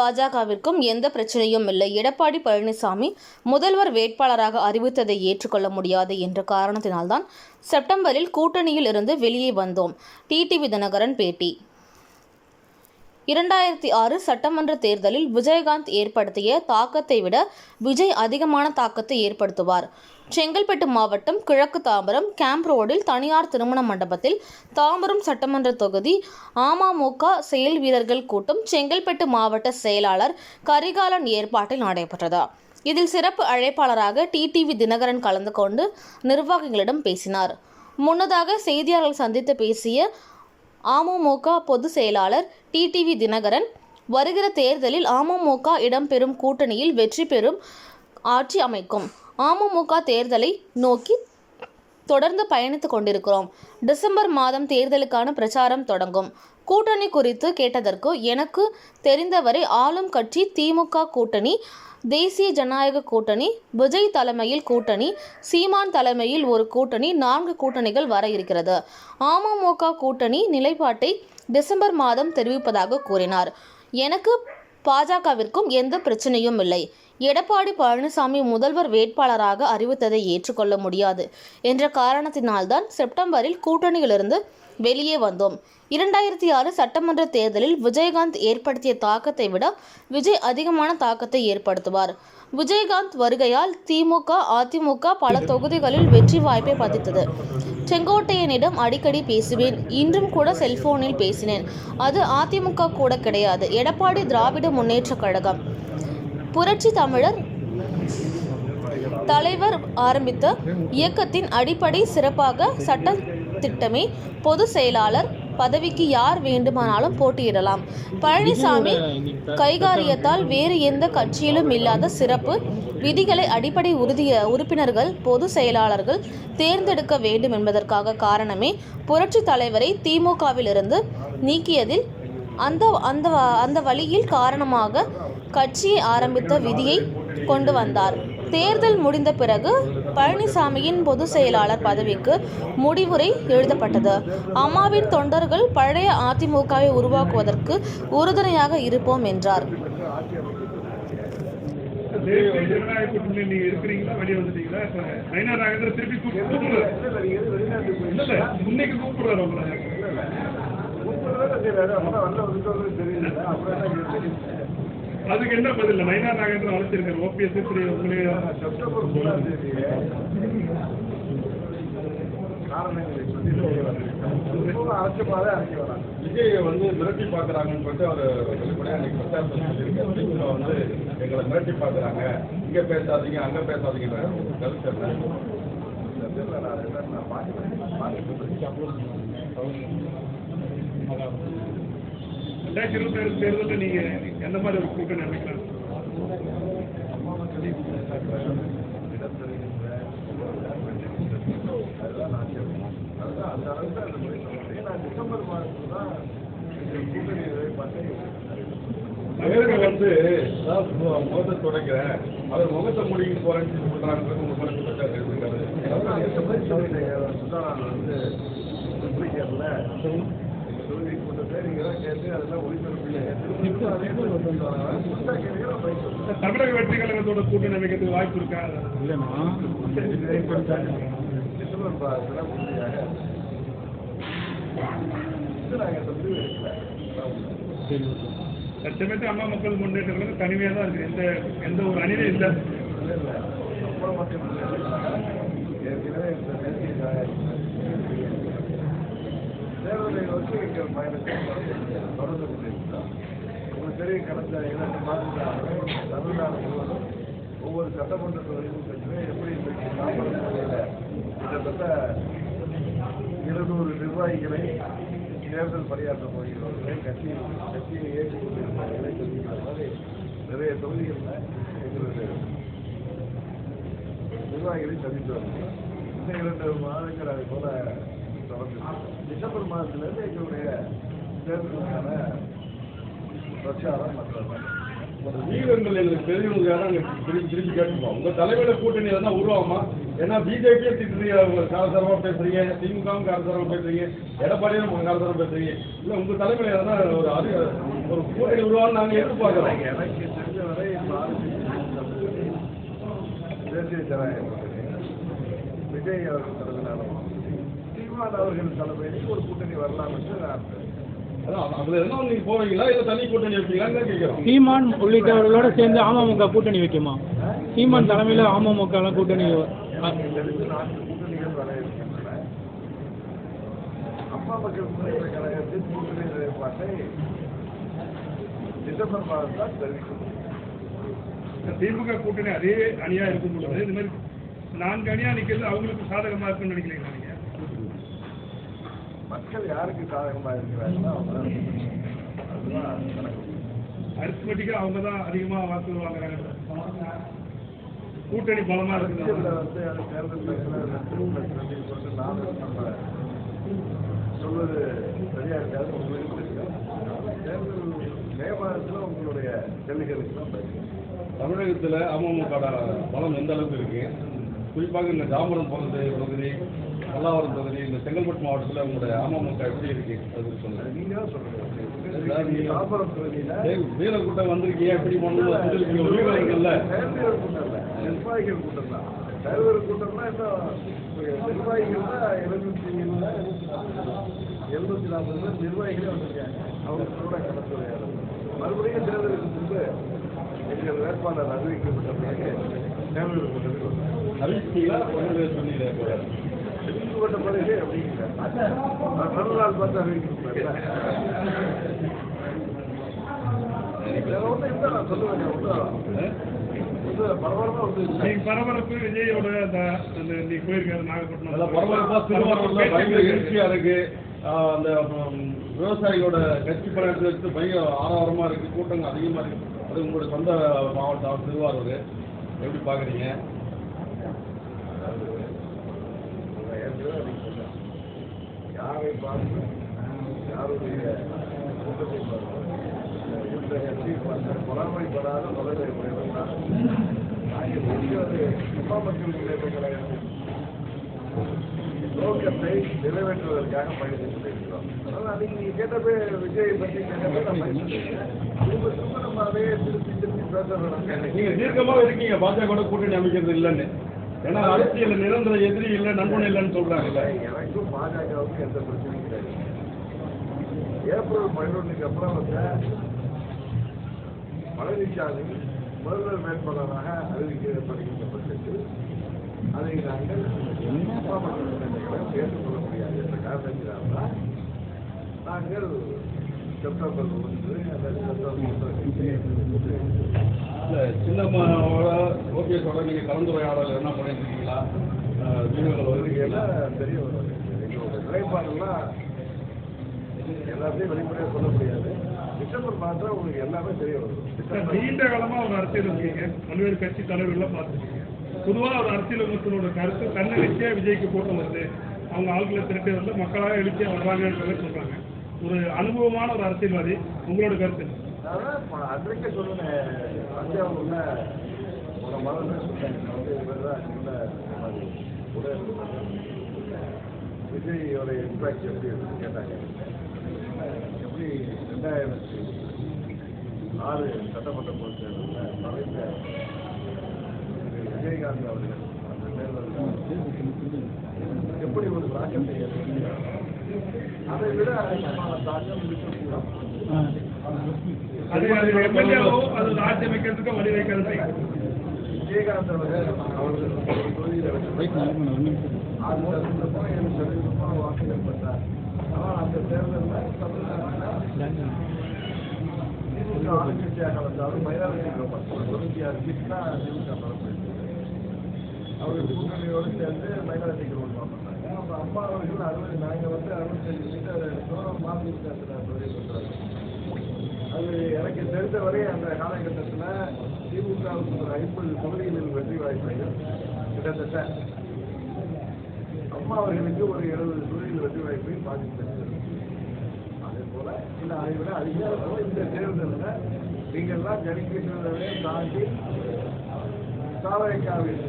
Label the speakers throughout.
Speaker 1: பாஜகவிற்கும் எந்த பிரச்சனையும் இல்லை. எடப்பாடி பழனிசாமி முதல்வர் வேட்பாளராக அறிவித்ததை ஏற்றுக்கொள்ள முடியாது என்ற காரணத்தினால்தான் செப்டம்பரில் கூட்டணியில் இருந்து வெளியே வந்தோம். டிடிவி தினகரன் பேட்டி. 2006 சட்டமன்ற தேர்தலில் விஜயகாந்த் ஏற்படுத்திய தாக்கத்தை விட விஜய் அதிகமான தாக்கத்தை ஏற்படுத்துவார். செங்கல்பட்டு மாவட்டம் கிழக்கு தாம்பரம் கேம்ப் ரோடில் தனியார் திருமண மண்டபத்தில் தாம்பரம் சட்டமன்ற தொகுதி அமமுக செயல் வீரர்கள் கூட்டம் செங்கல்பட்டு மாவட்ட செயலாளர் கரிகாலன் ஏற்பாட்டில் நடைபெற்றது. இதில் சிறப்பு அழைப்பாளராக டிடிவி தினகரன் கலந்து கொண்டு நிர்வாகிகளிடம் பேசினார். முன்னதாக செய்தியாளர்கள் சந்தித்து பேசிய அமமுக பொதுச் செயலாளர் டிடிவி தினகரன், வருகிற தேர்தலில் அமமுக இடம்பெறும் கூட்டணியில் வெற்றி பெறும் ஆட்சி அமைக்கும். அமமுக தேர்தலை நோக்கி தொடர்ந்து பயணித்துக் கொண்டிருக்கிறோம். டிசம்பர் மாதம் தேர்தலுக்கான பிரச்சாரம் தொடங்கும். கூட்டணி குறித்து கேட்டதற்கு, எனக்கு தெரிந்தவரை ஆளும் கட்சி திமுக கூட்டணி, தேசிய ஜனநாயக கூட்டணி, விஜய் தலைமையில் கூட்டணி, சீமான் தலைமையில் ஒரு கூட்டணி, 4 கூட்டணிகள் வர இருக்கிறது. அமமுக கூட்டணி நிலைப்பாட்டை டிசம்பர் மாதம் தெரிவிப்பதாக கூறினார். எனக்கு பாஜகவிற்கும் எந்த பிரச்சனையும் இல்லை. எடப்பாடி பழனிசாமி முதல்வர் வேட்பாளராக அறிவித்ததை ஏற்றுக்கொள்ள முடியாது என்ற காரணத்தினால்தான் செப்டம்பரில் கூட்டணியிலிருந்து வெளியே வந்தோம். 2006 சட்டமன்ற தேர்தலில் விஜயகாந்த் ஏற்படுத்திய தாக்கத்தை விட விஜய் அதிகமான தாக்கத்தை ஏற்படுத்துவார். விஜயகாந்த் வருகையால் திமுக, அதிமுக பல தொகுதிகளில் வெற்றி வாய்ப்பை பதித்தது. செங்கோட்டையனிடம் அடிக்கடி பேசுவேன். இன்றும் கூட செல்போனில் பேசினேன். அது அதிமுக கூட கிடையாது. எடப்பாடி திராவிட முன்னேற்ற கழகம், புரட்சி தமிழர் தலைவர் ஆரம்பித்த இயக்கத்தின் அடிப்படை சிறப்பாக சட்ட திட்டமே. பொதுச் செயலாளர் பதவிக்கு யார் வேண்டுமானாலும் போட்டியிடலாம். பழனிசாமி கைகாரியத்தால் வேறு எந்த கட்சியிலும் இல்லாத சிறப்பு விதிகளை அடிப்படை உறுப்பினர்கள் பொதுச் செயலாளர்கள் தேர்ந்தெடுக்க வேண்டும் என்பதற்காக காரணமே புரட்சி தலைவரை திமுகவிலிருந்து நீக்கியதில் அந்த வழியில் காரணமாக கட்சியை ஆரம்பித்த விதியை கொண்டு வந்தார். தேர்தல் முடிந்த பிறகு பழனிசாமியின் பொதுச் செயலாளர் பதவிக்கு முடிவுரை எழுதப்பட்டது. அம்மாவின் தொண்டர்கள் பழைய அதிமுகவை உருவாக்குவதற்கு உறுதுணையாக இருப்போம் என்றார்.
Speaker 2: அதுக்கு என்ன பதில்? மைனா நாகேந்திரன் அழைச்சிருக்காரு. ஓபிஎஸ்
Speaker 3: விஜயை மிரட்டி பாக்குறாங்கன்னு சொல்லிட்டு அவர் வெளிப்படையா அன்னைக்கு பிரச்சாரத்தில் சொல்லியிருக்காரு. எங்களை மிரட்டி பாக்குறாங்க, இங்க பேசாதீங்க அங்க பேசாதீங்க கருத்து என்ன?
Speaker 2: 2027 தேர்தலில் நீங்க எந்த மாதிரி ஒரு கூட்டணி அமைக்கலாம்?
Speaker 3: முகத்தை தொடக்கிறேன், அவர் முகத்தை முடிக்க போறேன்னு சொல்றாங்க.
Speaker 2: தமிழக வெற்றி கழகத்தோட கூட்டணி அமைக்கிறதுக்கு வாய்ப்பு இருக்கா? சட்டமேட்டு அம்மா மக்கள் முன்னேற்ற கழகம் தனிமையாக தான் இருக்கு. எந்த ஒரு அணியிலும் இல்லை.
Speaker 3: தேர்தலை நோக்கி எங்கள் பயணத்தை தொடர்ந்து கொண்டிருக்கிறார். உங்களுக்கு தெரியும், கடந்த 2 மாதங்களாக தமிழ்நாடு முழுவதும் ஒவ்வொரு சட்டமன்ற தொகுதியும் பெற்று எப்படி கிட்டத்தட்ட 200 நிர்வாகிகளை தேர்தல் பணியாற்ற போகிறவர்களை கட்சியை ஏற்றுக் கொண்டிருப்பவர்களை சந்திக்கிற மாதிரி நிறைய தொகுதிகளில் எங்களுக்கு நிர்வாகிகளை சந்தித்து வருகிறோம். இந்த 2 மாதங்கள் அதை போல தொடர்ந்து டிசம்பர் மாதத்திலிருந்து எங்களுடைய தேர்தலுக்கான பிரச்சாரம் மற்றும்
Speaker 4: வீரர்கள் எங்களுக்கு தெரிஞ்சவங்க நாங்கள் திருப்பி கேட்டுப்போம். உங்கள் தலைமையில் கூட்டணி எதனா உருவாகுமா? ஏன்னா பிஜேபியே திட்டுறீங்க, காரசாரமாக பேசுறீங்க, திமுகவும் காரசாரமாக பேசுறீங்க, எடப்பாடியும் காரசாரமாக பேசுறீங்க. இல்லை உங்கள் தலைமையில் எதனா ஒரு கூட்டணி உருவான்னு நாங்கள் எதிர்பார்க்குறோம்.
Speaker 3: எனக்கு தெரிஞ்சவரை தேசிய ஜனநாயக விஜய் அவர்கள் தலைமையிலான சீமான் அவர்கள் தலைமையில் ஒரு கூட்டணி வரலாம் என்று நான்
Speaker 4: அதுல என்ன நீங்க போவீங்களா இல்ல தனி கூட்டணி வைப்பீங்களான்னு தான் கேட்கிறோம்.
Speaker 5: சீமான் உள்ளிட்டவர்களோட சேர்ந்து அமமுக கூட்டணி வைக்குமா? சீமான் தலைமையில் அமமுக கூட்டணி
Speaker 3: கூட்டணிகள் வர இருக்கின்றன. அம்மா மக்கள் முன்னேற்ற கழகத்தின் கூட்டணி நிலைப்பாட்டை டிசம்பர் மாதம் தான் தெரிவிக்கும்.
Speaker 2: திமுக கூட்டணி அதே அணியா இருக்கும் பொழுது இந்த மாதிரி 4 அணியா நிக்கிறது அவங்களுக்கு சாதகமா இருக்குன்னு நினைக்கிறீங்களா நீங்க?
Speaker 3: மக்கள் யாருக்கு சாதகமாக இருக்கிறாங்களோ அவங்க அதுதான் நடக்கும்.
Speaker 2: அரித்மெட்டிக்கா அவங்க தான் அதிகமா வாக்கு வாங்குறாங்க. கூட்டணி பலமா இருக்குது.
Speaker 3: வந்து அது தேர்தல் சொல்லிட்டு நானும் நம்ம சொல்வது சரியா இருக்காது. உங்களுக்கு தேர்தல் மே மாதத்தில் உங்களுடைய கேள்விகளுக்கு தான் பதில்.
Speaker 4: தமிழகத்தில் அமமுக பலம் எந்த அளவுக்கு இருக்கு? குறிப்பாக இந்த தாம்பரம் தொகுதி, பல்லாவரம் தொகுதி, இந்த செங்கல்பட்டு மாவட்டத்தில் உங்களுடைய அமமுக எப்படி இருக்கு அது சொல்லுங்க.
Speaker 3: நீங்க தான் சொல்லுங்க. தாம்பரம் தொகுதியில்
Speaker 4: வீரர் கூட்டம் வந்திருக்கீங்க, எப்படி பண்ணணும் வீரர்கள்ல
Speaker 3: தலைவர் கூட்டம் இல்லை, நிர்வாகிகள் கூட்டம் தான். தலைவர் கூட்டம்னா இன்னும் நிர்வாகிகள் தான் 740 நிர்வாகிகளே வந்திருக்காங்க. அவங்க கூட கலந்துரையாடல். மறுபடியும் தேர்தலுக்கு முன்பு எங்கள் வேட்பாளர் அறிவிக்கப்பட்ட பிறகு தேர்தல் கூட்டத்தில்
Speaker 4: அறிவிச்சீங்களா சொன்னீங்க
Speaker 3: அறிவிக்கப்பட்ட பிறகு அப்படிங்கிற நல்ல நாள் பார்த்து அறிவிக்கப்பட்ட நான் சொல்லுவேன்.
Speaker 2: பரபரப்பு விஜயோட நீ போயிருக்காரு நாகப்பட்டினம்
Speaker 4: பரபரப்பா திருவாரூர்ல பயங்கர எழுச்சியா இருக்கு. அந்த விவசாயிகளோட கட்சி பலத்தை எடுத்து பயங்கர ஆரவாரமா இருக்கு, கூட்டங்கள் அதிகமா இருக்கு. அது உங்களுடைய சொந்த மாவட்டம் திருவாரூர், எப்படி பாக்குறீங்க?
Speaker 3: யாரை பார்த்து யாருடைய கூட்டத்தை பார்த்து இந்த கட்சியை பார்த்து பொறாமைப்படாத முதலை உடையவர்கள் அம்மா மக்கள் முன்னேற்ற கழகத்தின் நோக்கத்தை நிறைவேற்றுவதற்காக பயணித்துக் கொண்டிருக்கிறோம். அதனால் அன்னைக்கு நீங்க கேட்டப்பே விஜயை பற்றி கேட்டப்பே திரும்ப திரும்ப நம்ம அதையே திருப்பி பேச
Speaker 4: நீங்க தீர்க்கமாக இருக்கீங்க பாஜக கூட்டணி அமைக்கிறது இல்லைன்னு. ஏன்னா அரசியல் நிரந்தர எதிரி இல்லை, நண்பன் இல்லைன்னு சொல்றாங்கல்ல.
Speaker 3: எனக்கும் பாஜகவுக்கு எந்த பிரச்சனையும் கிடையாது. ஏப்ரல் 11க்கு அப்புறம் வந்து பழனிசாமி முதல்வர் வேட்பாளராக அறிவிக்கப்படுகின்ற பட்சத்தில் அதை நாங்கள் ஏற்றுக்கொள்ள முடியாது என்ற காரணத்தினால்தான் நாங்கள் செப்டம்பர் 1
Speaker 4: சின்னம்மாவோட ஓபிஎஸோட நீங்க கலந்துரையாடல் என்ன பண்ணிட்டு இருக்கீங்களா? வீரர்கள் வருகிறீங்களா?
Speaker 3: தெரிய வரும். எங்களுடைய நிலைப்பாடுலாம் எல்லாத்தையும் வெளிப்படையாக சொல்ல முடியாது. டிசம்பர் மாதம் உங்களுக்கு எல்லாமே தெரிய வரும்.
Speaker 2: நீண்ட காலமா ஒரு அரசியல் இருக்கீங்க, பல்வேறு கட்சி தலைவர்கள்லாம் பார்த்துருக்கீங்க. பொதுவாக ஒரு அரசியல் அமைச்சரோட கருத்து தன்னெழுச்சியா விஜய்க்கு கூட்டம் வருது, அவங்க ஆட்களை திரட்டி வந்து மக்களாக எழுச்சியா வர்றாங்கன்றதை சொல்றாங்க. ஒரு அனுபவமான ஒரு அரசியல்வாதி, உங்களோட கருத்து?
Speaker 3: அதான் அன்றைக்கே சொல்லுங்க, பஞ்சாப் உள்ள ஒரு மதமே சொன்னாங்க. விஜயோட இம்பாக்ட் எப்படி இருக்குன்னு கேட்டாங்க. எப்படி 2006 சட்டமன்ற பொதுத் தேர்தலில் மறைந்த விஜயகாந்த் அவர்கள் அந்த தேர்தலில் எப்படி ஒரு தாக்கத்தை ஏற்படுத்தினார், அதை விட அதிகமான தாக்கம் இருக்கக்கூடாது.
Speaker 2: அது எம்எல்ஏவோ அது ஆட்சி அமைக்கிறதுக்கு வழி வைக்கிறது.
Speaker 3: விஜயகாந்த் அவர்கள் தொகுதியில் வாக்குகள் பெற்றார். ஆனால் அந்த தேர்தலில் திமுக ஆளுங்கட்சியாக வந்தாலும் மைனாரிட்டி 96 சீட் தான் திமுக பரப்பிருக்கு. அவர்கள் கூட்டணியோடு சேர்ந்து மைனாரிட்டி கவர்மெண்ட் பண்ணாங்க. அப்புறம் அம்மா அவர்கள் 60 நாங்கள் வந்து 65 சீட்டை மதிமுக தொகுதி கொடுத்தாங்க. அது எனக்கு தெரிந்தவரை அந்த காலகட்டத்தில் திமுகவுக்கு ஒரு 50 தொகுதிகளில் வெற்றி வாய்ப்புகள் கிட்டத்தட்ட அம்மா அவர்களுக்கு ஒரு 70 தொகுதியில் வெற்றி வாய்ப்பை பாதித்திருக்கிறது. அதே போல இல்லை, அதை விட அதிக இந்த தேர்தலில் நீங்கள்லாம் ஜனிக்கின்றதை தாண்டி தாவரைக்காவின்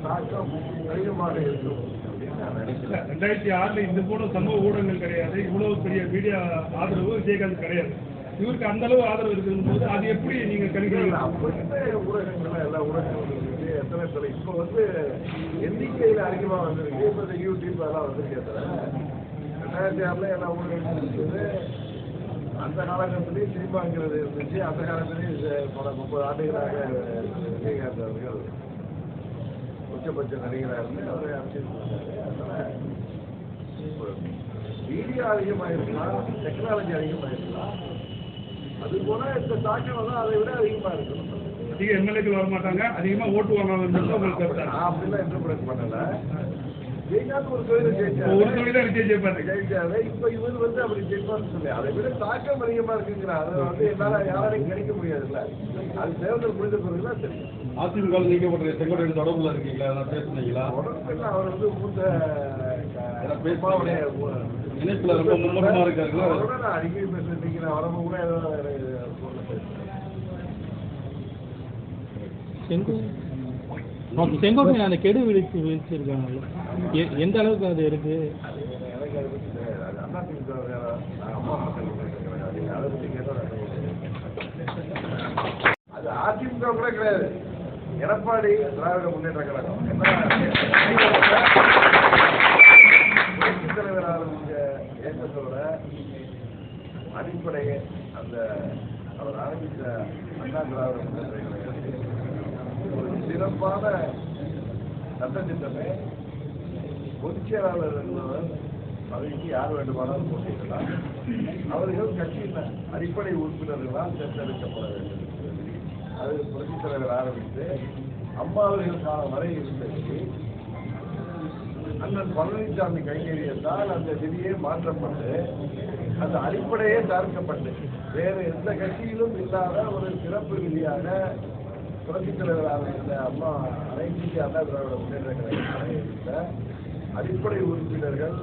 Speaker 3: தாக்கம் அதிகமாக இருக்கும் அப்படின்னு நான் நினைக்கிறேன்.
Speaker 2: 2006 இந்த போல சமூக ஊடகங்கள் கிடையாது, இவ்வளவு பெரிய மீடியா ஆதரவு விஜயகாந்த் கிடையாது. இவருக்கு அந்த அளவு ஆதரவு இருக்கும் போது அது எப்படி நீங்க கணிக்கிறீங்க?
Speaker 3: அப்பவே ஊடகங்கள் எல்லா ஊடகங்களும் இருக்கு, எத்தனை தலை இப்போ வந்து எண்ணிக்கையில் அதிகமாக வந்திருக்கு. இப்போ இந்த யூடியூப் அதெல்லாம் வந்திருக்கே தவிர 2006 எல்லா ஊடகங்களும் இருக்குது. அந்த காலகட்டத்திலேயே சினிமாங்கிறது இருந்துச்சு. அந்த காலத்திலேயே பல 30 ஆண்டுகளாக விஜயகாந்த் அவர்கள் உச்சபட்ச நடிகராக இருந்து அவரை அரசியல் பண்ணாரு. அதனால மீடியா அதிகமாக இருக்கலாம், டெக்னாலஜி அதிகமாக இருக்கலாம், அது போல இந்த தாக்கம் வந்து அதை விட அதிகமாக இருக்கணும்.
Speaker 2: அதிக எம்எல்ஏக்கள் வர மாட்டாங்க, அதிகமா ஓட்டு வாங்குவாங்கன்றது உங்களுக்கு கருத்து.
Speaker 3: நான் அப்படிலாம் இன்டர்பிரேட் பண்ணல. விஜயகாந்த் ஒரு தொழில்
Speaker 2: ஒரு தொழில் தான் விஜய் ஜெயிப்பாரு.
Speaker 3: ஜெயிச்சாரு. இப்ப இவர் வந்து அப்படி ஜெயிப்பார்னு சொல்லி அதை விட தாக்கம் அதிகமா இருக்குங்கிறார். அதை வந்து என்னால யாராலையும் கிடைக்க முடியாதுல்ல. அது தேர்தல் முடிந்த பிறகுதான் தெரியும்.
Speaker 4: அதிமுக நீக்கப்பட்ட செங்கோட்டையன் தொடர்புல இருக்கீங்களா? அதெல்லாம் பேசுனீங்களா?
Speaker 3: உடனே அவர் வந்து மூத்த
Speaker 4: இணைப்புல ரொம்ப மும்முரமா இருக்காருல்ல.
Speaker 3: அவரோட நான் அடிக்கடி பேசுறீங்க. நான் வரப்ப கூட ஏதோ சொல்ல பேசுறேன்.
Speaker 5: செங்கோட்டையன் அந்த கெடு விழிச்சிருக்காங்கல்ல, எந்த அளவுக்கு அது இருக்கு?
Speaker 3: எனக்கு அதை பற்றி தெரியாது. அது அண்ணா திமுக அம்மா மக்கள் அதை பற்றி கேட்டால் அது அதிமுக கூட கிடையாது. எடப்பாடி திராவிட முன்னேற்ற கழகம் புரட்சித் தலைவர் ஆரம்பிச்ச இயக்கத்தோட அடிப்படையே அந்த அவர் ஆரம்பித்த அண்ணா திராவிட முன்னேற்ற கழகத்தில் ஒரு சிறப்பான சட்டத்திட்டமே பொதுச் செயலாளர் என்பவர் பதவிக்கு யார் வேண்டுமானாலும் போட்டியிடலாம். அவர்கள் கட்சியின் அடிப்படை உறுப்பினர்களால் தேர்ந்தெடுக்கப்பட வேண்டும். அது புரட்சித் தலைவர் ஆரம்பித்து அம்மா அவர்கள் காலம் வரை இருந்தது. அண்ணன் பழனிசாமி கைங்கரியத்தால் அந்த விதியே மாற்றப்பட்டு அந்த அடிப்படையே தவிர்க்கப்பட்டு வேறு எந்த கட்சியிலும் இல்லாத ஒரு சிறப்பு விதியாக புரட்சித் தலைவர் ஆரம்பித்த அம்மா அனைத்து அண்ணா திராவிட முன்னேற்ற கழகம் இருந்த அடிப்படை உறுப்பினர்கள்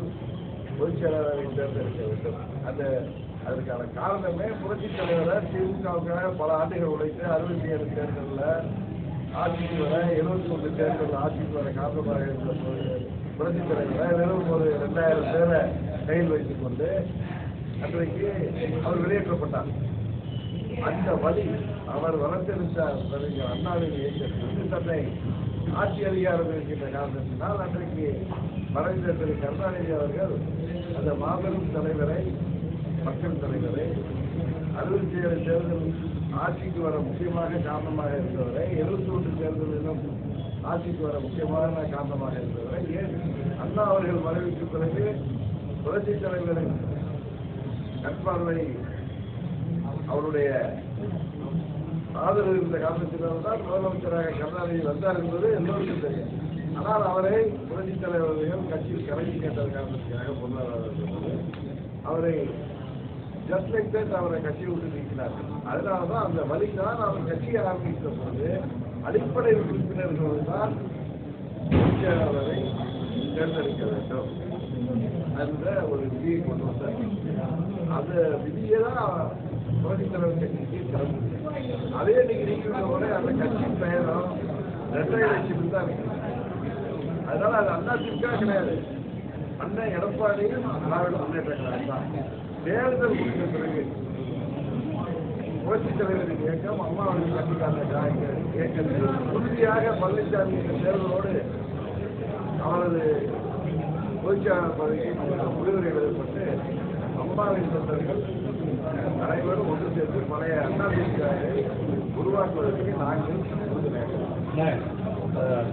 Speaker 3: பொதுச் செயலாளரை தேர்ந்தெடுக்க வேண்டும். அதற்கான காரணமே புரட்சித் தலைவரை திமுகவுக்காக பல ஆண்டுகள் உழைத்து 67 தேர்தலில் ஆட்சிக்கு வர 71 தேர்தல் ஆட்சிக்கு வர காரணமாக இருந்த புரட்சித் தலைவரை வெறும் ஒரு 2000 பேரை கையில் வைத்துக் கொண்டு அன்றைக்கு அவர் வெளியேற்றப்பட்டார். அந்த வழி அவர் வளர்த்தெடுத்த அண்ணாவின் இயக்கத்திற்கு தன்னை ஆட்சி அதிகாரம் இருக்கின்ற காரணத்தினால் அன்றைக்கு மறைந்த திரு கருணாநிதி அவர்கள் அந்த மாபெரும் தலைவரை, மக்கள் தலைவரை 67 தேர்தல் ஆட்சிக்கு வர முக்கியமாக காரணமாக இருந்தவரை, 71 தேர்தலிலும் ஆட்சிக்கு வர முக்கியமான காரணமாக இருந்தவரை ஏன் அண்ணா அவர்கள் மறைவுக்கு பிறகு புரட்சித் தலைவரின் கண்பார்வை அவருடைய ஆதரவு இருந்த காரணத்தினால்தான் முதலமைச்சராக கருணாநிதி வந்தார் என்பது எல்லோருக்கும் தெரியும். ஆனால் அவரை புரட்சித் தலைவர்கள் கட்சியில் கலக்கி கேட்டது காரணத்துக்காக பொருளாதாரம் சொன்னது அவரை ஜஸ்ட் லைக் தட் அவரை கட்சியை விட்டு நீக்கினார்கள். அதனால்தான் அந்த வழிதான் அவர் கட்சியை ஆரம்பித்த போது அடிப்படை உறுப்பினர்கள் தான் செயலாளரை தேர்ந்தெடுக்க வேண்டும் என்ற ஒரு விதியை கொண்டு வந்தார். அந்த விதியை தான் புரட்சித் தலைவர் கட்சிக்கு திறந்து அதே இன்னைக்கு நீக்கிவிட்டோட அந்த கட்சியின் பெயரும் 2.5 லட்சம் தான் இருக்கு. அதனால அது அண்ணா திமுக கிடையாது, அண்ணன் எடப்பாடி திராவிட முன்னேற்ற கழகம் தான். தேர்தல் முடிந்த பிறகு புரட்சித் தலைவரின் இயக்கம் அம்மாவின் கட்சிக்கான இயக்கத்தில் உறுதியாக பழனிசாமி என்ற தேர்தலோடு அவரது பொதுச்செயலாளர் பதவிக்கு முடிவுரை எழுதப்பட்டு அம்மாவின் தொண்டர்கள் அனைவரும் ஒன்று சேர்ந்து பழைய அண்ணா திமுகவை உருவாக்குவதற்கு நாங்கள்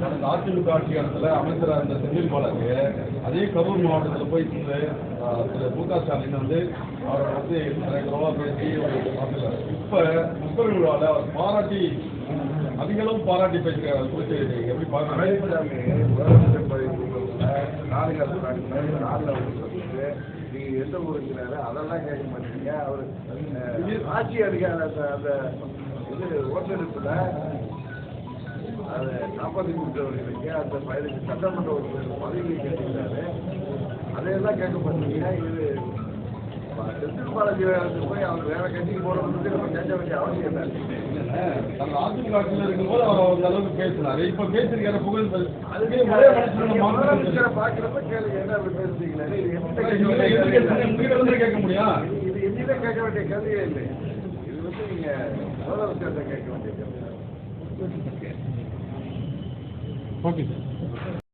Speaker 4: கடந்த அதிமுக ஆட்சி காலத்தில் அமைச்சராக இருந்த செந்தில் பாலாஜி அதே கரூர் மாவட்டத்தில் போய் திரு மு.க. ஸ்டாலின் வந்து அவரை வந்து ரூபா பேசி பார்த்துருக்காரு. இப்போ முப்பது விழாவில் அவர் பாராட்டி அதிகளவு பாராட்டி பேசுகிறார். குறித்து எப்படி பார்க்குறாங்க?
Speaker 3: முதலமைச்சர் பதவி நீங்க எந்த ஊருங்கிறாரு அதெல்லாம் கேட்க மாட்டீங்க. அவர் ஆட்சி அதிகார அந்த இது ஓட்டெடுப்புல அதை காப்பாற்றி கொடுத்தவர்களுக்கு அந்த பயிருக்கு சட்டமன்ற உறுப்பினர் பதவியை கேட்டுக்கிறாரு. அதையெல்லாம் கேட்க மாட்டீங்க. இது செந்தில் பாலாஜி காமராஜர் போய் அவர் வேற கட்சிக்கு போறவங்களுக்கு நம்ம கேட்க வேண்டிய அவசியம் இல்லை.
Speaker 4: அதிமுக ஆட்சியில் இருக்கும்போது அவர் அந்த அளவுக்கு பேசினாரு. இப்ப பேசிருக்கிற புகழ் அதுவே ஒரே மனுஷன்
Speaker 3: பாக்குறப்ப கேளுங்க, என்ன அப்படி பேசுறீங்களா?
Speaker 4: உங்ககிட்ட கேட்க முடியும்.
Speaker 3: இது என்னிட்ட கேட்க வேண்டிய கேள்வியே இல்லை. இது வந்து நீங்க முதலமைச்சர்கிட்ட கேட்க வேண்டிய கேள்வி.
Speaker 5: Okay sir.